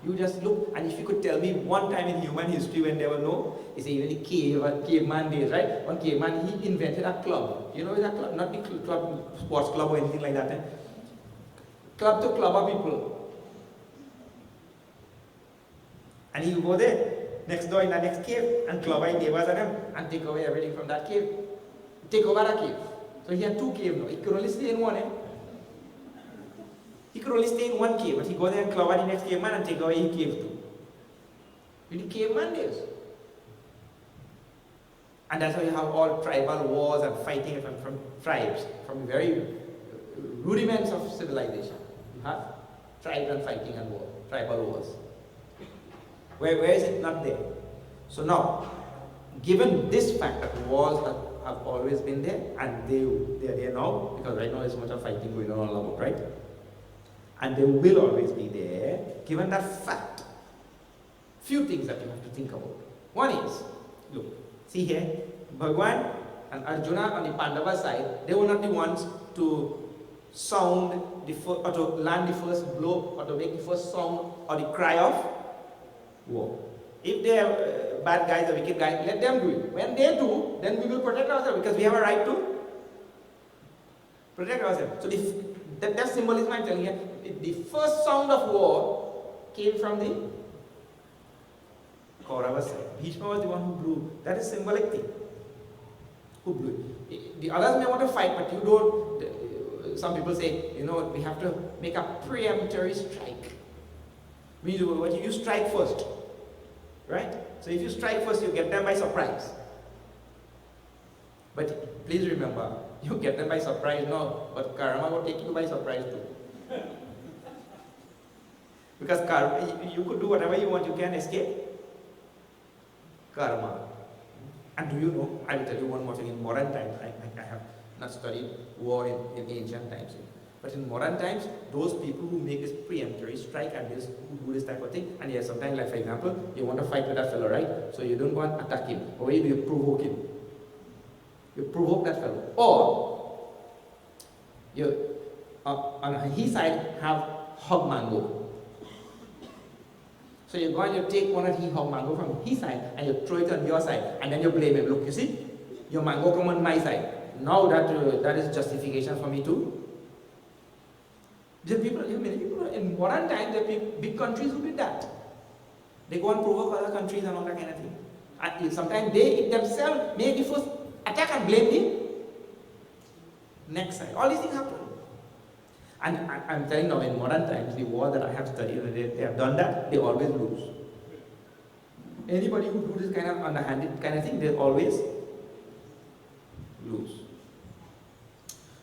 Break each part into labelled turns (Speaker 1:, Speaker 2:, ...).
Speaker 1: You just look, and if you could tell me one time in human history when there were no, it's even the caveman days, right? One caveman, he invented a club. You know that club? Not the club, sports club or anything like that. Eh? Club to club of people. And he would go there, next door in the next cave, and club his neighbors at him, and take away everything from that cave. Take over that cave. So he had two caves now. He could only stay in one. Eh? He could only stay in one cave, but he go there and clobber the next caveman and take away his cave too. In the caveman days. And that's how you have all tribal wars and fighting from tribes, from very rudiments of civilization. You have tribes and fighting and war, tribal wars. Where is it not there? So now, given this fact that wars have always been there, and they're there now, because right now there's so much of fighting going on all over, right? And they will always be there, given that fact. Few things that you have to think about. One is, look, see here, Bhagwan and Arjuna on the Pandava side, they were not the ones to sound the first, or to land the first blow, or to make the first sound or the cry of war. If they are bad guys or wicked guys, let them do it. When they do, then we will protect ourselves, because we have a right to protect ourselves. So that symbolism I'm telling you, the first sound of war came from the Kaurava side. Bhishma was the one who blew. That is symbolic thing. Who blew it? The others may want to fight, but you don't. Some people say, you know, we have to make a preemptory strike. You strike first. Right? So if you strike first, you get them by surprise. But please remember, you get them by surprise now, but karma will take you by surprise too. Because you could do whatever you want, you can escape karma. And do you know, I will tell you one more thing, in modern times, I have not studied war in ancient times, but in modern times, those people who make this preemptory strike and who do this type of thing, and yes, sometimes, like for example, you want to fight with that fellow, right? So you don't go and attack him, or what do? You provoke him. You provoke that fellow. Or, you, on his side, have hog mango. So you go and you take one of his hog mango from his side and you throw it on your side, and then you blame him. Look, you see, your mango come on my side. Now that is justification for me too. There are many people in modern times, there are big countries who did that. They go and provoke other countries and all that kind of thing. And sometimes they themselves make the first attack and blame the next side. All these things happen. And I'm telling you now, in modern times, the war that I have studied, they have done that, they always lose. Anybody who do this kind of underhanded kind of thing, they always lose.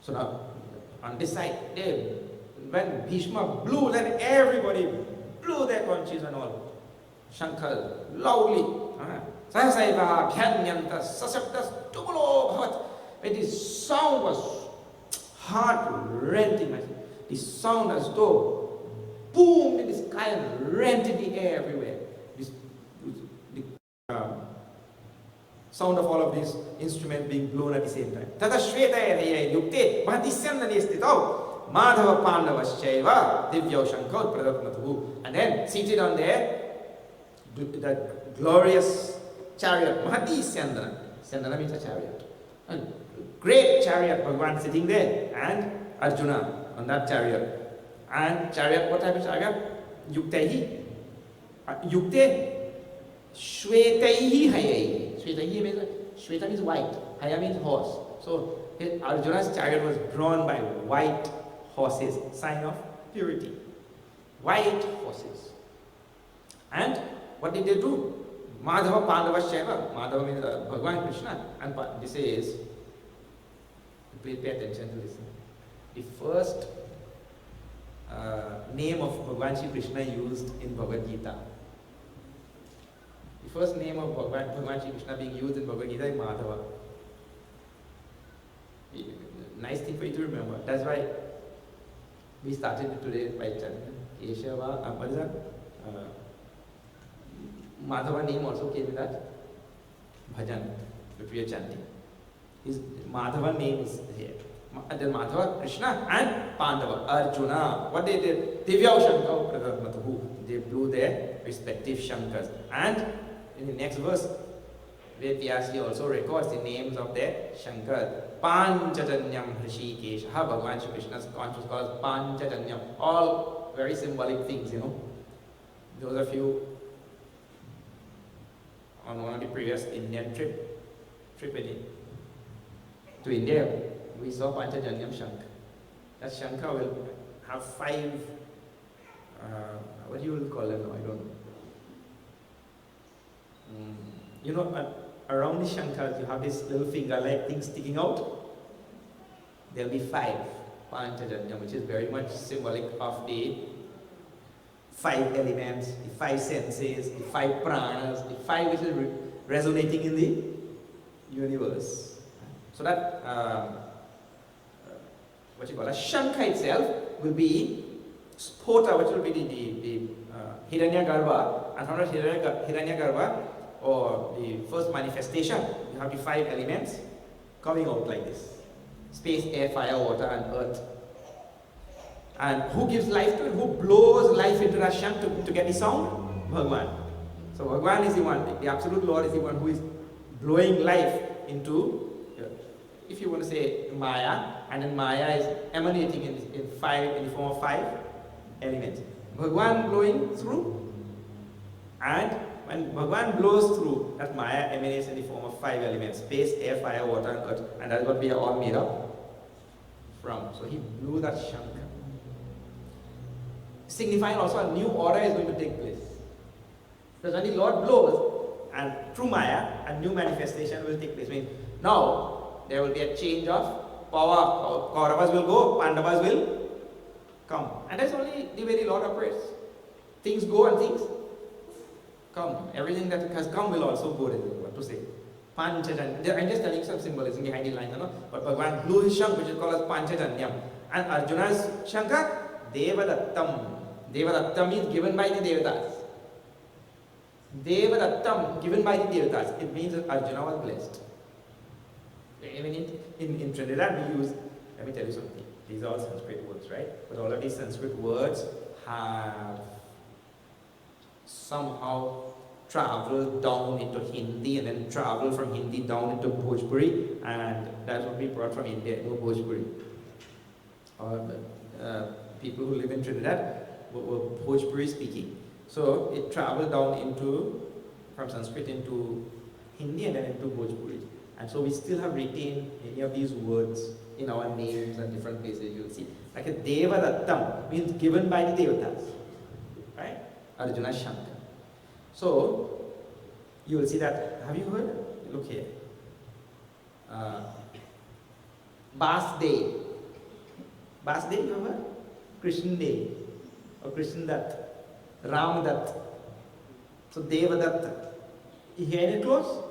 Speaker 1: So now, on this side, when Bhishma blew, then everybody blew their conches and all. Shankar loudly, Sahasaiva, Bhyanyanta, Sasaptas, Tubulo Bhavat. When the sound was heart-rending, the sound as though boom in the sky and rent in the air everywhere. The sound of all of these instruments being blown at the same time. Tata Shvetaya Yukte Bhatisyanani Stitau Madhava Pandavaschaiva Divya Shankar Pradatmatuhu. And then seated on there, the glorious chariot, Mahati Syandana. Syandana means a chariot. A great chariot, Bhagavan sitting there, and Arjuna on that chariot. And chariot, what type of chariot? Yuktehi. Yukte. Shvetaihi Hayaihi. Shweta means white. Haya means horse. So Arjuna's chariot was drawn by white horses, sign of purity. White horses. And what did they do? Madhava Pandava Shaiva. Madhava means Bhagavan Krishna. And this is, please pay attention to this. The first name of Bhagavan Shri Krishna used in Bhagavad Gita. The first name of Bhagavan Shri Krishna being used in Bhagavad Gita is Madhava. Nice thing for you to remember. That's why we started today by chanting Keshava, what is that? Madhava name also came with that bhajan, which we are chanting. His Madhava name is here. then Madhava, Krishna, and Pandava, Arjuna. What they did? Divyau Shankau Pradatmatuhu. They blew their respective Shankas. And in the next verse, Vyasji also records the names of their Shankar. Panchajanyam Hrishikesha. Bhagavan Shri Krishna's conscious calls Panchajanyam. All very symbolic things, you know. Those of you on one of the previous Indian trip to India, we saw Panchajanyam Shankha. That Shankha will have 5, what you will call them now, I don't know. You know, around the Shankas you have this little finger-like thing sticking out. There will be 5 Panchajanyam, which is very much symbolic of the 5 elements, the 5 senses, the 5 pranas, the 5 which is resonating in the universe. So that what you call a Shankha itself will be Spota, which will be the Hiranyagarbha, and from that Hiranyagarbha, or the first manifestation, you have the 5 elements coming out like this: space, air, fire, water, and earth. And who gives life to it? Who blows life into that shank to get the sound? Bhagavan. So Bhagavan is the one, the absolute Lord is the one who is blowing life into, if you want to say Maya, and then Maya is emanating in the form of 5 elements. Bhagavan blowing through, and when Bhagavan blows through, that Maya emanates in the form of 5 elements: space, air, fire, water, and earth. And that's what we are all made up from. So he blew that shank, signifying also a new order is going to take place. Because when the Lord blows, and through Maya, a new manifestation will take place. I mean, now there will be a change of power. Kauravas will go, Pandavas will come. And that's only the way the Lord operates. Things go and things come. Everything that has come will also go, what to say. Panchajanyam. I'm just telling some symbolism behind the line, but Bhagavan blew his shank, which is called as Panchajanyam. And Arjuna's shanka, Devadattam. Devadattam is given by the Devatas. Devadattam, given by the Devatas. It means that Arjuna was blessed. Even in Trinidad we use, let me tell you something, these are all Sanskrit words, right? But all of these Sanskrit words have somehow traveled down into Hindi and then traveled from Hindi down into Bhojpuri, and that's what we brought from India, no Bhojpuri. People who live in Trinidad were Bhojpuri speaking. So it traveled down from Sanskrit into Hindi and then into Bhojpuri. And so we still have retained many of these words in our names and different places. You'll see. Like a Devadattam means given by the Devatas. Right? Arjuna Shankar. So you will see that. Have you heard? Look here. Basde. Basde, you have heard? Krishna Day. Or Krishna Dat. Ram Dat. So Devadatta. You hear it close?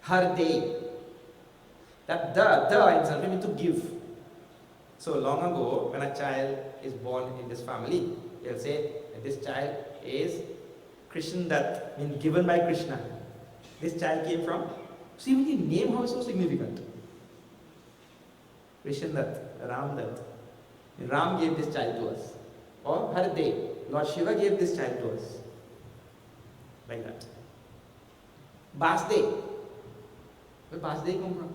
Speaker 1: Her day. That the in Sanskrit means to give. So long ago, when a child is born in this family, they'll say that this child is Krishna Dat, means given by Krishna. This child came from. See, even the name how is so significant. Krishna Dat, Ram Dat. Ram gave this child to us. Or Har Day, Lord Shiva gave this child to us. Like that. Basde. Where Basde come from?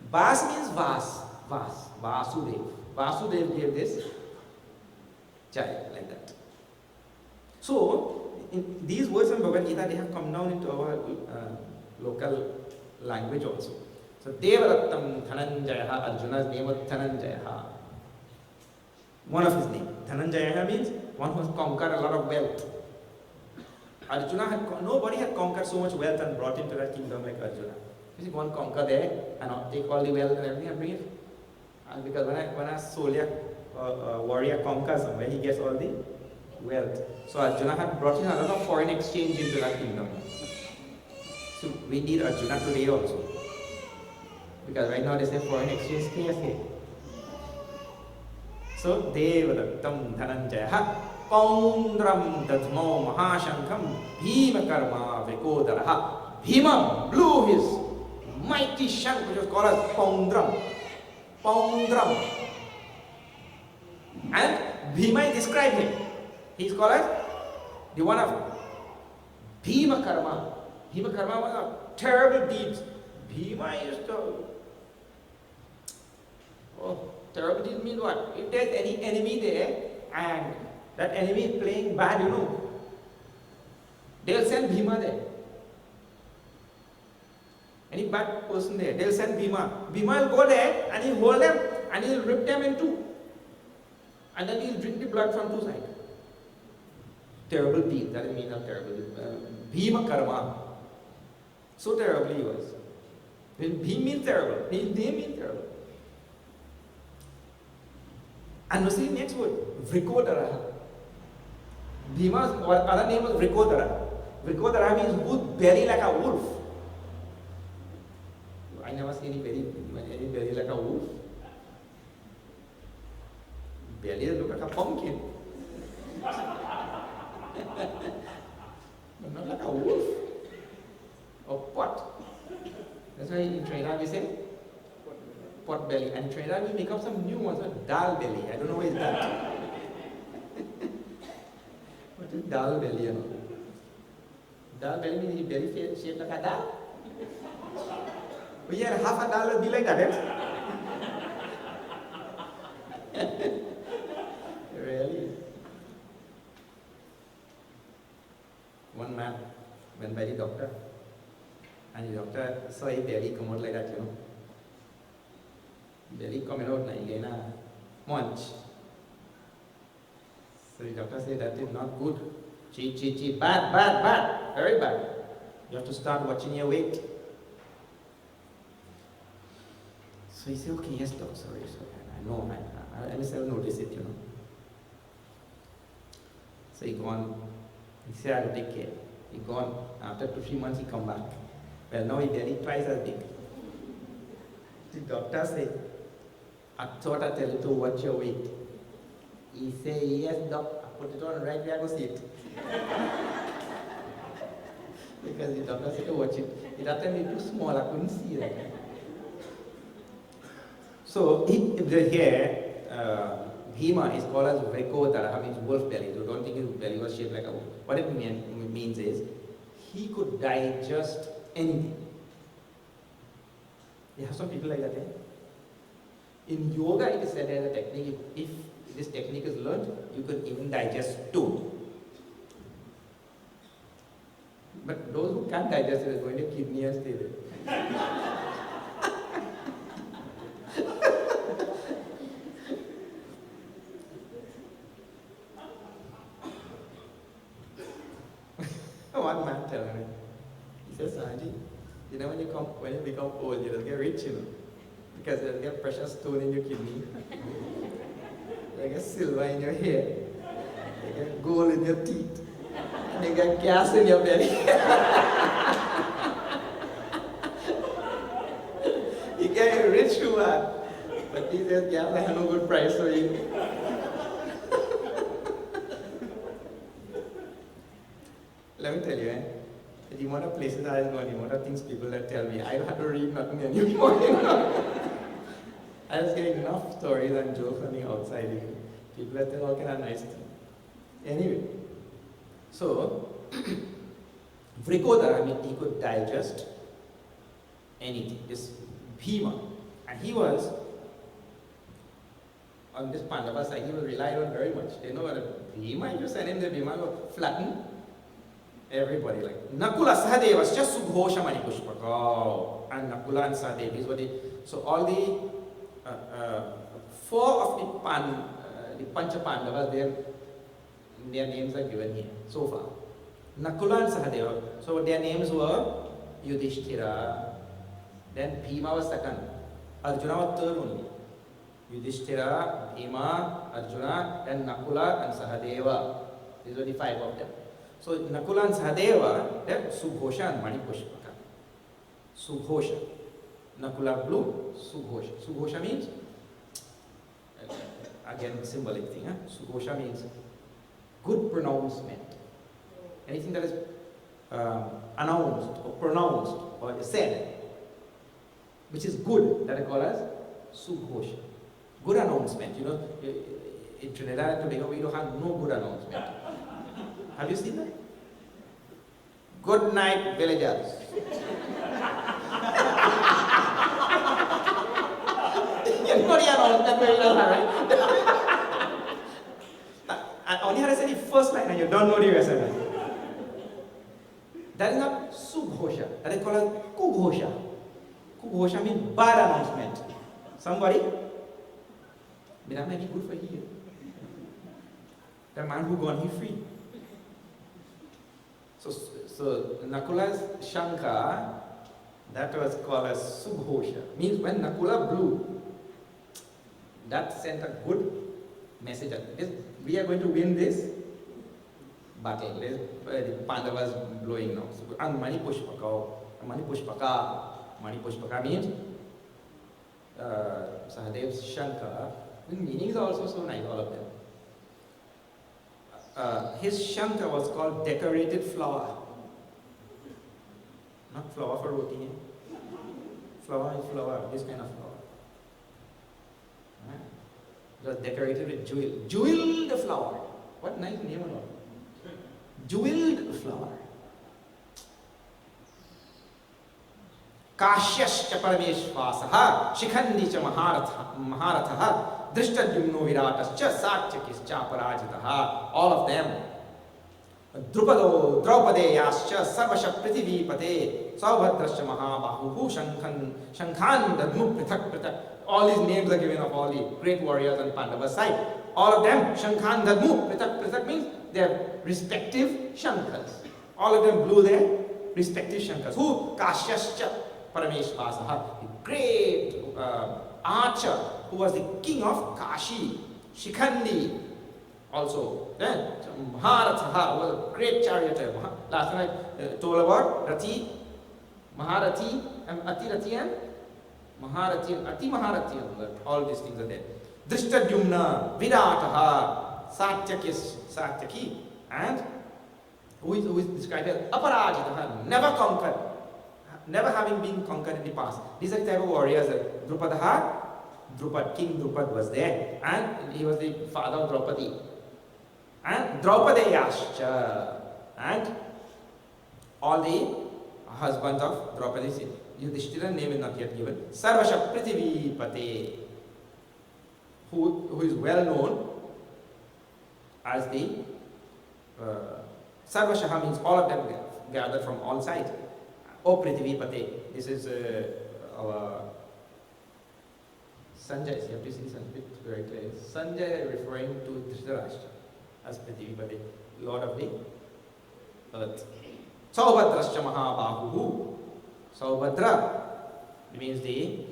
Speaker 1: Bas means Vasudev. Vasudev gave this child, like that. So, in these words in Bhagavad Gita, they have come down into our local language also. So, Devadattam Dhananjaya, Arjuna's name was Dhananjaya. One of his names. Dhananjaya means one who has conquered a lot of wealth. Nobody had conquered so much wealth and brought into that kingdom like Arjuna. You see, go and conquer there and take all the wealth and everything and bring it. And because when a soldier warrior conquers somewhere, he gets all the wealth. So Arjuna had brought in a lot of foreign exchange into that kingdom. So we need Arjuna today also. Because right now they say foreign exchange scarce here. So Devadattam Dhananjaya Paundram Dadmo Mahashankam Bhima Karma Vrikodaraha. Bhima blew his mighty shank, which was called as Paundram. Paundram. And Bhima described him. He's called as the one of Bhima Karma. Bhima Karma was a terrible deeds. Bhima used to. Oh, terrible deeds means what? If there's any enemy there and that enemy is playing bad, they'll send Bhima there. Any bad person there, they'll send Bhima. Bhima will go there and he'll hold them and he'll rip them in two. And then he'll drink the blood from two sides. Terrible deed, that means of terrible deed. Bhima Karma. So terrible he was. Bhim means terrible. His name means terrible. And see the next word, Vrikodara. Bhima's other name was Vrikodara. Vrikodara means with belly like a wolf. I never see any belly like a wolf. Belly look like a pumpkin. But not like a wolf. Or pot. That's why in Trinidad we say pot belly. And in Trinidad we make up some new ones, dal belly. I don't know where it's that. What is dal belly? Dal belly means the belly shaped like a dal. But yeah, half a dal will be like that. Really? One man went by the doctor, and the doctor saw his belly come out like that, Belly coming out like Jnana, munch. So the doctor said that is not good. Bad, very bad. You have to start watching your weight. So he said, okay, yes, doctor, sorry. I know, I just have noticed it, So he gone. He said, I will take care. He gone. After 2-3 months, he come back. Well, now he belly twice as big. The doctor said, I thought I tell you to watch your weight. He said, yes, doc. I put it on right where I go see it. Because the doctor said to watch it. That time it was too small, I couldn't see it. So here, Bhima is called as Vrikodara, means wolf belly. So don't think his belly was shaped like a wolf. What it means is, he could digest anything. You have some people like that, In yoga, it is said as a technique, if this technique is learned, you could even digest stone. But those who can't digest it are going to kidney and stay there. One man tell me, he says, Sanji, when you become old, you don't get rich, because you'll get precious stone in your kidney, you get silver in your hair, you get gold in your teeth, and you get gas in your belly. You get rich too hard, but these days gas have no good price for you. Let me tell you, the amount of places I go, the amount of things people that tell me, I don't have to read nothing anymore. I was getting enough stories and jokes on the outside. People that tell all kind of nice things. Anyway, so Vrikodara, he could digest anything. This Bhima, and he was on this Pandava side. He was relied on very much. They know that Bhima, if you send him the Bhima, will flatten everybody. Like Nakula Sahadeva was just Subhosha Mani Pushpaka. Oh, and Nakula and Sahadeva, these were so all the 4 of the Pancha Pandavas, their names are given here so far. Nakula and Sahadeva, so their names were Yudhishthira, then Bhima was second, Arjuna was third only. Yudhishthira, Bhima, Arjuna, then Nakula and Sahadeva. These were the 5 of them. So Nakula and Sahadeva, they're Subhosha and Mani Pushpaka. Subhosha. Nakula blue, Subhosha. Subhosha means, again, symbolic thing. Subhosha means good pronouncement. Anything that is announced or pronounced or said, which is good, that I call as Sughosha. Good announcement. You know, in Trinidad and Tobago, we don't have no good announcement. Have you seen that? Good night, villagers. You know the announcement where you don't have, right? I only had to say the first line and you don't know the rest of it. That is not Sughosha. That is called as Kughosha. Kughosha means bad announcement. Somebody, but that might be good for you. The man who gone, he free. So Nakula's Shankar, that was called as Sughosha. Means when Nakula blew, that sent a good message. We are going to win this battle. The Pandavas blowing now. So, and Mani Pushpaka. Mani Pushpaka means Sahadev's Shankar. The meanings are also so nice, all of them. His Shankar was called decorated flower. Not flower for roti. Flower is flower, this kind of flower. It was decorated with jewel. Jeweled flower. What nice name of it. Jeweled flower. Kashyascha parameshvasaha shikhandi cha maharatha Drishtadyumno viratascha satyakischa parajitaha. All of them. Drupado Draupadeyascha sarvasha prithivipate Saubhadrascha mahabahuhu shankhan dadmu prithak prithak. All these names are given of all the great warriors on Pandava's side. All of them, shankhan dadmu prithak prithak means their respective shankars. All of them blew their respective shankars. Who? Kashyascha parameshvasaha. The great archer who was the king of Kashi, Shikhandi, also. Then Maharatha was a great charioteer. Last time I told about Rati, Maharathi, and Atirati and Maharathi and Ati Maharathi. All these things are there. Drishtadyumna, Virataha, Satyaki, and who is described as Aparajitaha, never conquered, never having been conquered in the past. These are the type of warriors that King Drupad was there, and he was the father of Draupadi. And Draupadeyascha, and all the husbands of Draupadi. Yudhishthira's name is not yet given. Sarvasha Prithivipate, who is well known as the Sarvashaha means all of them gathered from all sides. O Prithivipate, this is our Sanjay, you have to see Sanjay very clearly. Sanjay referring to Dhritarashtra as Prithivipate, Lord of the earth. Saubhadrascha mahabahuhu. Saubhadra means the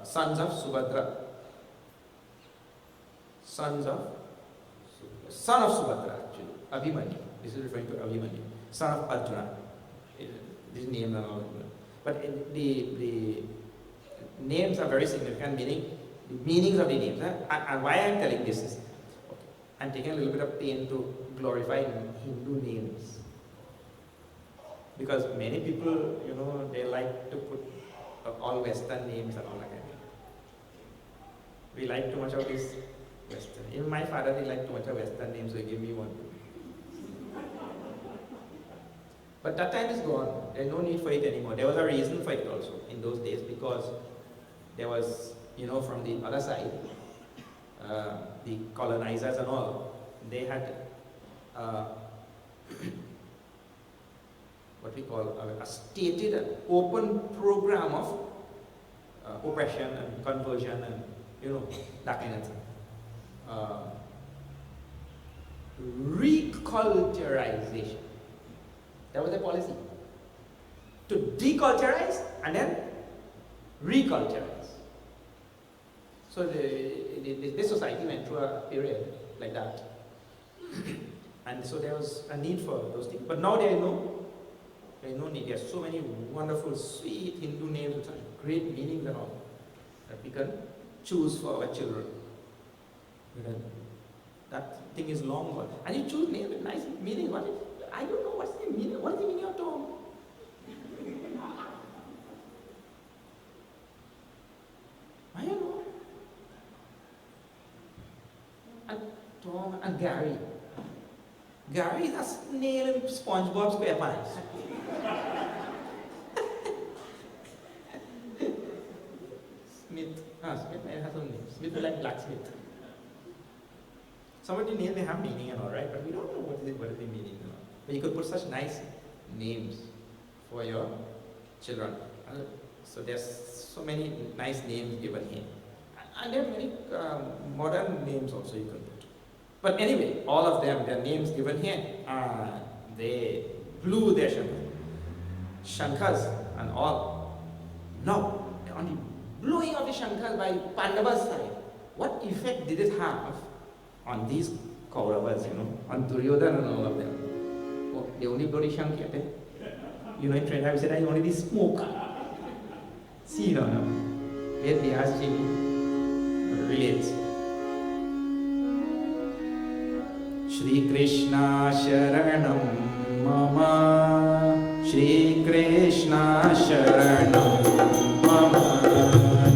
Speaker 1: sons of Subhadra. Son of Subhadra actually. Abhimanyu. This is referring to Abhimanyu. Son of Arjuna. These names are all. But the names are very significant, meaning the meanings of the names. And why I am telling this is, I'm taking a little bit of pain to glorify Hindu names. Because many people, they like to put all Western names and all that kind of thing. We like too much of this Western. Even my father, he liked too much of Western names, so he gave me one. But that time is gone. There's no need for it anymore. There was a reason for it also in those days, because there was, from the other side, the colonizers and all, they had what we call a stated and open program of oppression and conversion and, that kind of thing. Reculturization. That was their policy. To deculturize and then reculturize. So this society went through a period like that. And so there was a need for those things. But now there is no need. There are so many wonderful, sweet Hindu names with great meanings and all that we can choose for our children. That thing is long word. And you choose name with nice meaning. I don't know what's the meaning. What is the meaning of Tom? I don't know. And Tom and Gary. Gary, that's nail in SpongeBob SquarePants. Smith. Smith may have some name. Smith will like blacksmith. Some of the names may have meaning and all, right? But we don't know what is the meaning. But you could put such nice names for your children. So there's so many nice names given here. And there are many modern names also you can put. But anyway, all of them, their names given here, they blew their shankas and all. Now, on the blowing of the shankas by Pandava's side, what effect did it have on these Kauravas, on Duryodhana and all of them? Oh, they only blow the shank, in Trinidad we said, I only the smoke. See, here the Ashini relates. Shri Krishna Sharanam Mama, Shri Krishna Sharanam Mama.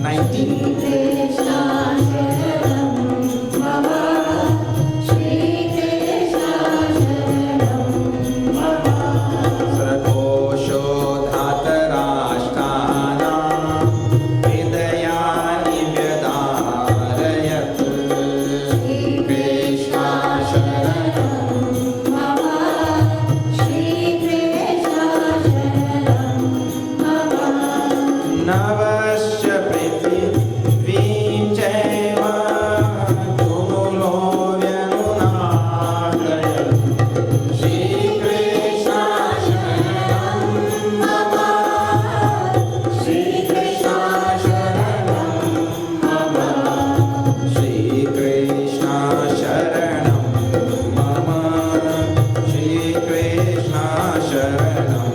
Speaker 1: 19. Krishna Sharanam Mama, Shri Krishna Sharanam Mama. Sarakosho Dhatarashthana Hridayani Vyadarayat. Shri Krishna Sharanam Mama, Shri Krishna Sharanam Mama. Navasya Prithivim Jaiva Tulo Vyanunadaya. Shri Krishna Sharanam Mama, Shri Krishna Sharanam Mama, Shri Krishna Sharanam Mama, Shri Krishna Sharanam Mama, Shri Krishna Sharanam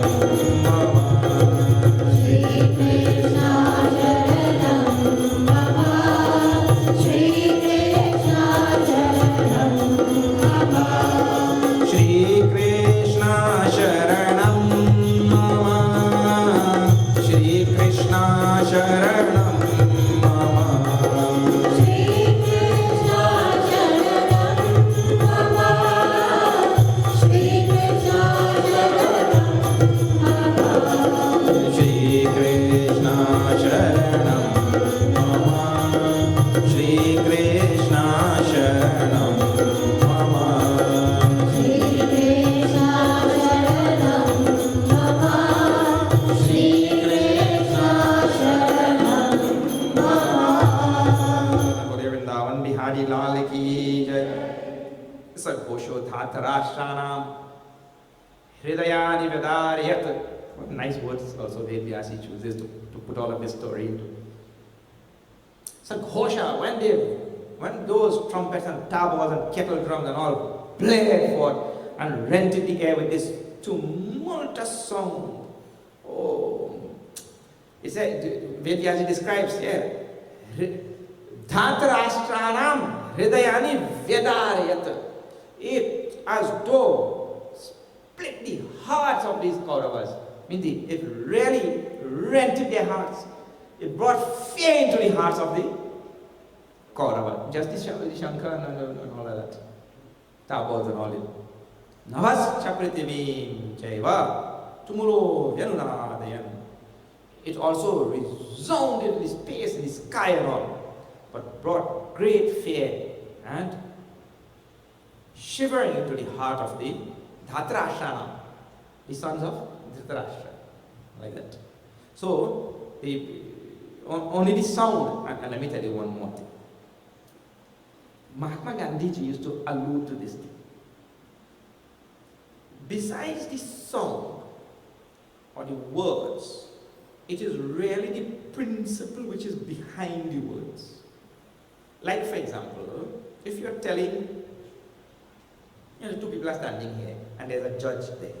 Speaker 1: Mama, Shri Krishna Sharanam Mama, Shri Krishna Sharanam Mama, Shri Krishna Sharanam Mama, Shri Krishna Sharanam Mama, Shri Krishna Sharanam Mama, Shri Krishna Sharanam Mama, Shri Krishna Sharanam Mama, Shri Krishna Sharanam Mama, Shri Krishna Sharanam Mama. Bole Vrindavan Bihari Lal ki jai. Sarkosho Dhatarashtanam Hridayani Vyadarayat. What nice words also Ved Vyasi chooses to put all of this story into. Sarkosha, when those trumpets and tabors and kettle drums and all blared forth and rented the air with this tumultuous sound. Oh, he said, Ved Vyasi describes here, Dhatarashtranam Hridayani Vyadarayat. It as though split the hearts of these Kauravas. Meaning it really rented their hearts. It brought fear into the hearts of the Kaurava. Just the Shankar and all of that. Tabors and all it. Navas Chapritivim Jaiva Tumulo Vyanunadayan. It also resounded in the space, in the sky and all, but brought great fear and shivering into the heart of the Dhatarashtrana, the sons of Dhritarashtra, like that. So, only the sound, and let me tell you one more thing. Mahatma Gandhiji used to allude to this thing. Besides the song or the words, it is really the principle which is behind the words. Like, for example, if you're telling, two people are standing here and there's a judge there.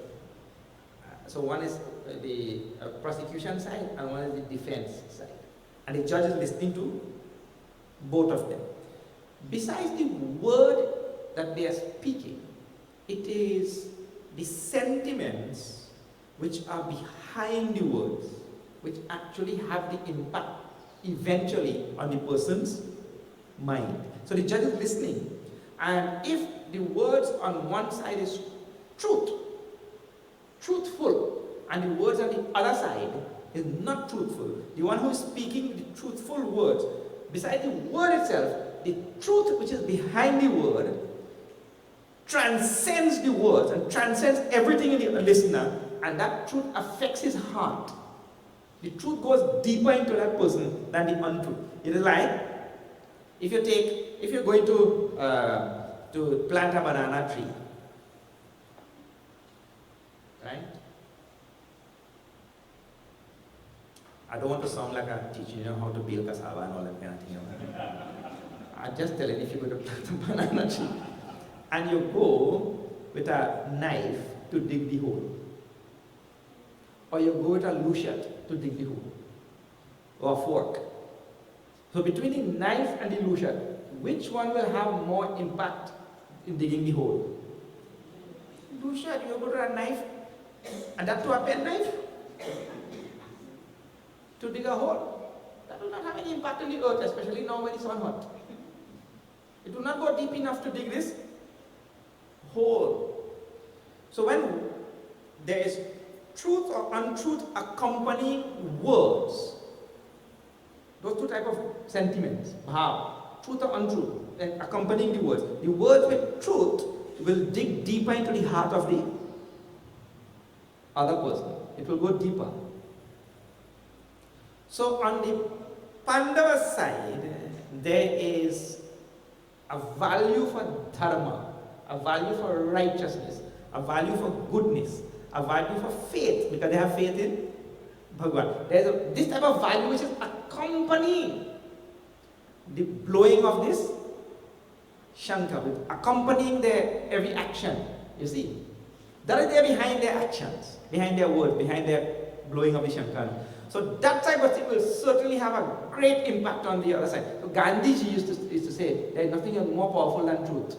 Speaker 1: So one is the prosecution side and one is the defense side. And the judge is listening to both of them. Besides the word that they are speaking, it is the sentiments which are behind the words, which actually have the impact eventually on the person's mind. So the judge is listening, and if the words on one side is truthful, and the words on the other side is not truthful, the one who is speaking the truthful words, beside the word itself, the truth which is behind the word transcends the words and transcends everything in the listener, and that truth affects his heart. The truth goes deeper into that person than the untruth. It is like if you're going to plant a banana tree, right? I don't want to sound like I'm teaching you how to build cassava and all that kind of thing. I'm just telling you, if you're going to plant a banana tree and you go with a knife to dig the hole, or you go with a lushat to dig the hole, or a fork. So between the knife and the lushat, which one will have more impact in digging the hole? Lushat, you go to a knife, and that to a pen knife, to dig a hole. That will not have any impact on the earth, especially now when it's on hot. It will not go deep enough to dig this hole. So when there is truth or untruth accompanying words, those two types of sentiments, bhav, truth or untruth, and accompanying the words with truth will dig deeper into the heart of the other person. It will go deeper. So on the Pandava side, there is a value for dharma, a value for righteousness, a value for goodness, a value for faith, because they have faith in Bhagavan. There's this type of value which is accompanying the blowing of this shankha, accompanying their every action. You see, that is there behind their actions, behind their words, behind their blowing of the shankha. So that type of thing will certainly have a great impact on the other side. So Gandhiji used to say, there is nothing more powerful than truth.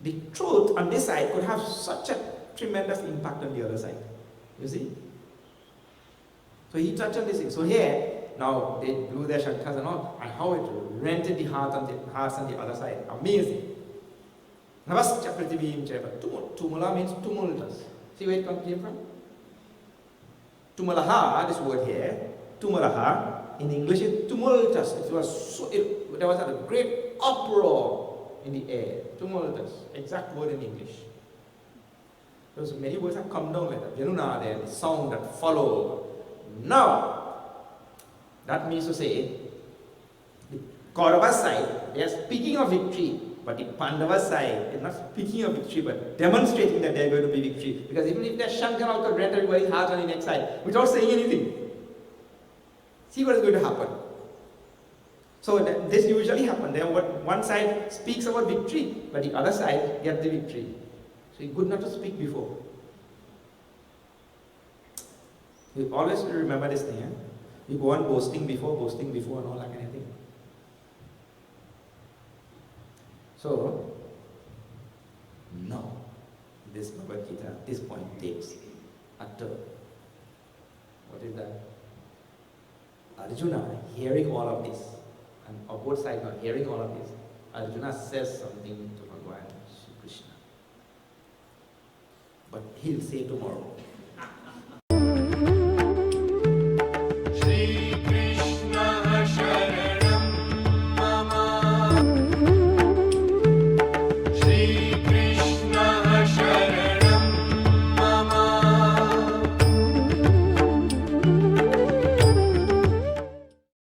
Speaker 1: The truth on this side could have such a tremendous impact on the other side. You see? So he touched on this thing. So here, now they blew their shankas and all, and how it rented the hearts on the other side. Amazing. Navascha Prithivim Cheva. Tumula means tumultus. See where it came from? Tumulaha, this word here, tumulaha, in English is tumultus. There was a great uproar in the air. Tumultus, exact word in English. Because many words have come down like that. Jnana, there, the sound that followed. Now, that means to say, the Kaurava side, they are speaking of victory, but the Pandava side is not speaking of victory, but demonstrating that they are going to be victory. Because even if they are shankar out of rent everybody's heart on the next side, without saying anything, see what is going to happen. So this usually happens. Then one side speaks about victory, but the other side gets the victory. So it's good not to speak before. You always remember this thing. You go on boasting before, and all that kind of thing. So, now, this Bhagavad Gita, this point takes a turn. What is that? Arjuna, hearing all of this, and on both sides not hearing all of this, Arjuna says something to Bhagavan Shri Krishna. But he'll say tomorrow.